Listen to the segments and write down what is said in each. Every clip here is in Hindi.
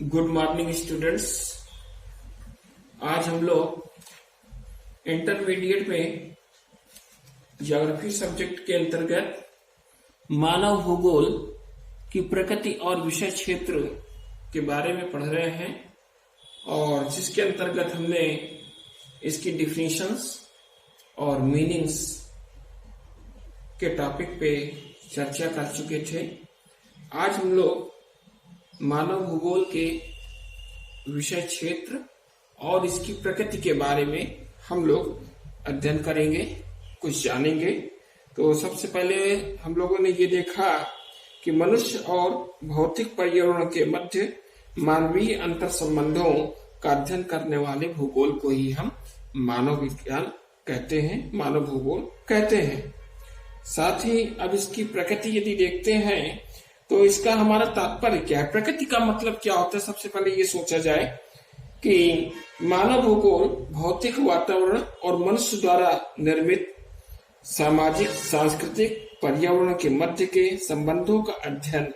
Good morning students. आज हम लोग इंटरमीडिएट में ज्योग्राफी सब्जेक्ट के अंतर्गत मानव भूगोल की प्रकृति और विषय क्षेत्र के बारे में पढ़ रहे हैं और जिसके अंतर्गत हमने इसकी डिफिनीशंस और मीनिंग्स के टॉपिक पे चर्चा कर चुके थे। आज हम लोग मानव भूगोल के विषय क्षेत्र और इसकी प्रकृति के बारे में हम लोग अध्ययन करेंगे, कुछ जानेंगे। तो सबसे पहले हम लोगों ने ये देखा कि मनुष्य और भौतिक पर्यावरण के मध्य मानवीय अंतर संबंधों का अध्ययन करने वाले भूगोल को ही हम मानव विज्ञान कहते हैं, मानव भूगोल कहते हैं। साथ ही अब इसकी प्रकृति यदि देखते हैं तो इसका हमारा तात्पर्य क्या है, प्रकृति का मतलब क्या होता है। सबसे पहले ये सोचा जाए कि मानव भूगोल भौतिक वातावरण और मनुष्य द्वारा निर्मित सामाजिक सांस्कृतिक पर्यावरण के मध्य के संबंधों का अध्ययन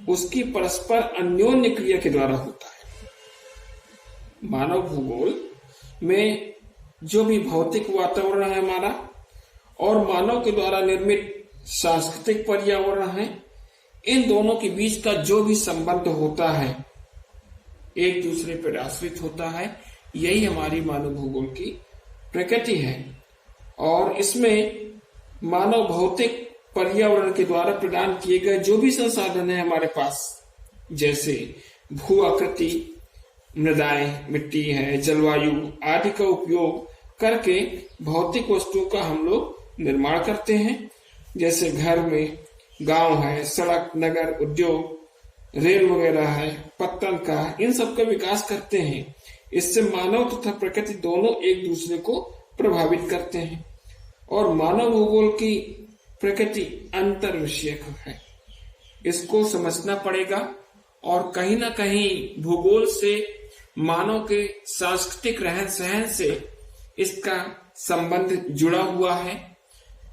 उसकी परस्पर अन्योन्य क्रिया के द्वारा होता है। मानव भूगोल में जो भी भौतिक वातावरण है हमारा और मानव के द्वारा निर्मित सांस्कृतिक पर्यावरण है, इन दोनों के बीच का जो भी संबंध होता है एक दूसरे पर आश्रित होता है, यही हमारी मानव भूगोल की प्रकृति है। और इसमें मानव भौतिक पर्यावरण के द्वारा प्रदान किए गए जो भी संसाधन है हमारे पास, जैसे भू आकृति, मृदाएं, मिट्टी है, जलवायु आदि का उपयोग करके भौतिक वस्तुओं का हम लोग निर्माण करते हैं। जैसे घर में गांव है, सड़क, नगर, उद्योग, रेल वगैरह है, पत्तन का, इन सब का विकास करते हैं। इससे मानव तथा प्रकृति दोनों एक दूसरे को प्रभावित करते हैं और मानव भूगोल की प्रकृति अंतर विषयक है, इसको समझना पड़ेगा। और कहीं ना कहीं भूगोल से मानव के सांस्कृतिक रहन सहन से इसका संबंध जुड़ा हुआ है,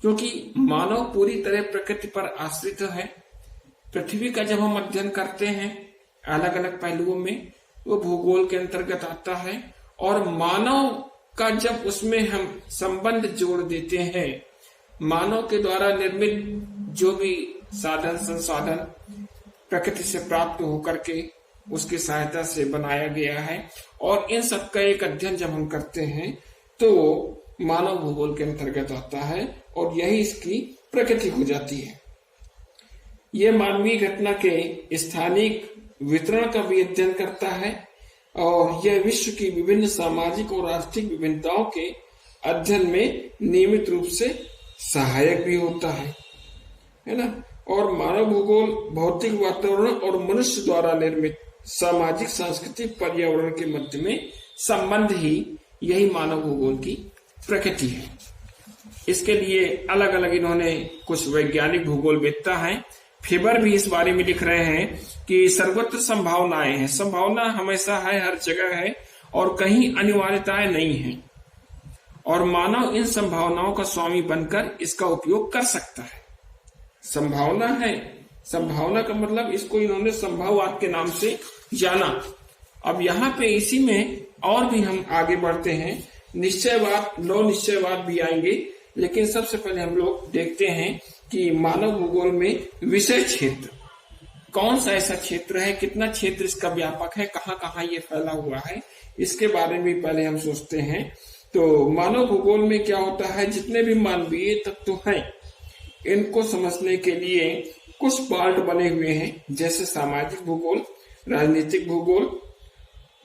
क्योंकि मानव पूरी तरह प्रकृति पर आश्रित है। पृथ्वी का जब हम अध्ययन करते हैं अलग अलग पहलुओं में, वो भूगोल के अंतर्गत आता है। और मानव का जब उसमें हम संबंध जोड़ देते हैं, मानव के द्वारा निर्मित जो भी साधन संसाधन प्रकृति से प्राप्त होकर के उसकी सहायता से बनाया गया है, और इन सब का एक अध्ययन जब हम करते हैं तो मानव भूगोल के अंतर्गत आता है और यही इसकी प्रकृति हो जाती है। यह मानवीय घटना के स्थानिक वितरण का भी अध्ययन करता है और यह विश्व की विभिन्न सामाजिक और आर्थिक विभिन्नताओं के अध्ययन में नियमित रूप से सहायक भी होता है ना। और मानव भूगोल भौतिक वातावरण और मनुष्य द्वारा निर्मित सामाजिक सांस्कृतिक पर्यावरण के मध्य में संबंध ही यही मानव भूगोल की प्रकृति है। इसके लिए अलग अलग इन्होंने कुछ वैज्ञानिक भूगोलवेत्ता हैं, फेबर भी इस बारे में लिख रहे हैं कि सर्वत्र संभावनाएं हैं, संभावना हमेशा है, हर जगह है और कहीं अनिवार्यताएं नहीं है, और मानव इन संभावनाओं का स्वामी बनकर इसका उपयोग कर सकता है। संभावना है, संभावना का मतलब इसको इन्होंने संभाववाद के नाम से जाना। अब यहाँ पे इसी में और भी हम आगे बढ़ते हैं, निश्चयवाद, लो निश्चयवाद भी आएंगे, लेकिन सबसे पहले हम लोग देखते हैं कि मानव भूगोल में विषय क्षेत्र कौन सा ऐसा क्षेत्र है, कितना क्षेत्र इसका व्यापक है, कहाँ कहाँ ये फैला हुआ है, इसके बारे में पहले हम सोचते हैं। तो मानव भूगोल में क्या होता है, जितने भी मानवीय तत्व हैं इनको समझने के लिए कुछ पार्ट बने हुए हैं, जैसे सामाजिक भूगोल, राजनीतिक भूगोल,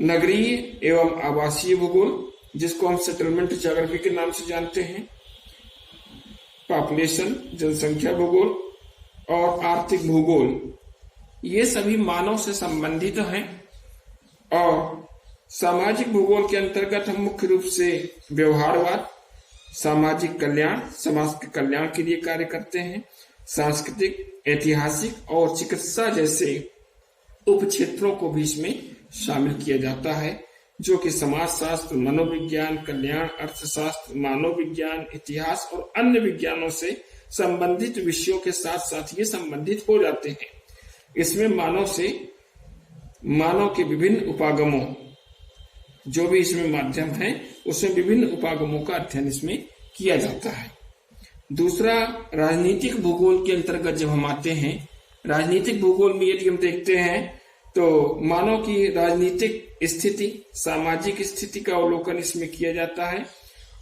नगरीय एवं आवासीय भूगोल जिसको हम सेटलमेंट ज्योग्राफी के नाम से जानते हैं, पॉपुलेशन जनसंख्या भूगोल और आर्थिक भूगोल, ये सभी मानव से संबंधित हैं। और सामाजिक भूगोल के अंतर्गत हम मुख्य रूप से व्यवहारवाद, सामाजिक कल्याण, समाज के कल्याण के लिए कार्य करते हैं, सांस्कृतिक, ऐतिहासिक और चिकित्सा जैसे उप क्षेत्रों को भी इसमें शामिल किया जाता है, जो कि समाजशास्त्र, मनोविज्ञान, कल्याण, अर्थशास्त्र, मानव विज्ञान, इतिहास और अन्य विज्ञानों से संबंधित विषयों के साथ साथ ये संबंधित हो जाते हैं। इसमें मानव से मानव के विभिन्न उपागमों, जो भी इसमें माध्यम है उसमें विभिन्न उपागमों का अध्ययन इसमें किया जाता है। दूसरा, राजनीतिक भूगोल के अंतर्गत जब हम आते हैं, राजनीतिक भूगोल में यदि हम देखते हैं तो मानव की राजनीतिक स्थिति, सामाजिक स्थिति का अवलोकन इसमें किया जाता है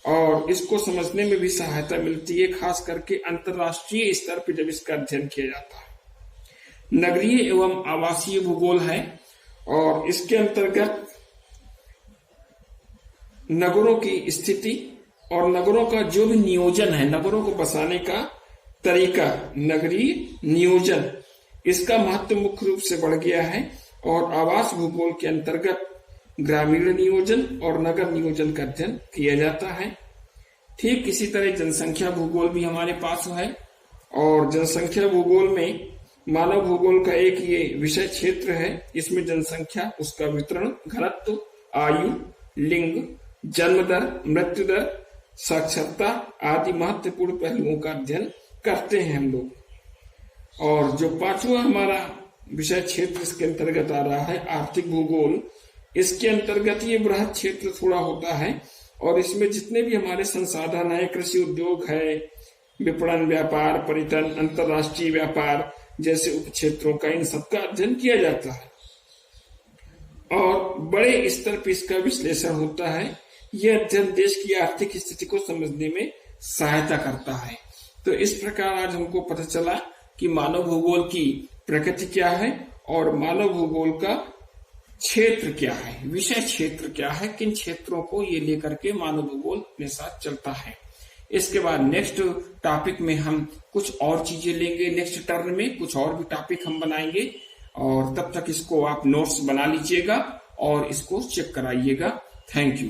और इसको समझने में भी सहायता मिलती है, खास करके अंतरराष्ट्रीय स्तर पर जब इसका अध्ययन किया जाता है। नगरीय एवं आवासीय भूगोल है और इसके अंतर्गत नगरों की स्थिति और नगरों का जो भी नियोजन है, नगरों को बसाने का तरीका, नगरीय नियोजन, इसका महत्व मुख्य रूप से बढ़ गया है और आवास भूगोल के अंतर्गत ग्रामीण नियोजन और नगर नियोजन का अध्ययन किया जाता है। ठीक इसी तरह जनसंख्या भूगोल भी हमारे पास है और जनसंख्या भूगोल में मानव भूगोल का एक ये विषय क्षेत्र है। इसमें जनसंख्या, उसका वितरण, घनत्व, आयु, लिंग, जन्म दर, मृत्यु दर, साक्षरता आदि महत्वपूर्ण पहलुओं का अध्ययन करते हैं हम लोग। और जो पांचवा हमारा विषय क्षेत्र इसके अंतर्गत आ रहा है, आर्थिक भूगोल, इसके अंतर्गत ये बृहद क्षेत्र थोड़ा होता है और इसमें जितने भी हमारे संसाधन है, कृषि उद्योग है, विपणन, व्यापार, पर्यटन, अंतरराष्ट्रीय व्यापार जैसे उप क्षेत्रों का, इन सबका अध्ययन किया जाता है और बड़े स्तर पर इसका विश्लेषण होता है। यह अध्ययन देश की आर्थिक स्थिति को समझने में सहायता करता है। तो इस प्रकार आज हमको पता चला कि मानव भूगोल की प्रकृति क्या है और मानव भूगोल का क्षेत्र क्या है, विषय क्षेत्र क्या है, किन क्षेत्रों को ये लेकर के मानव भूगोल अपने साथ चलता है। इसके बाद नेक्स्ट टॉपिक में हम कुछ और चीजें लेंगे, नेक्स्ट टर्न में कुछ और भी टॉपिक हम बनाएंगे और तब तक इसको आप नोट्स बना लीजिएगा और इसको चेक कराइएगा। Thank you.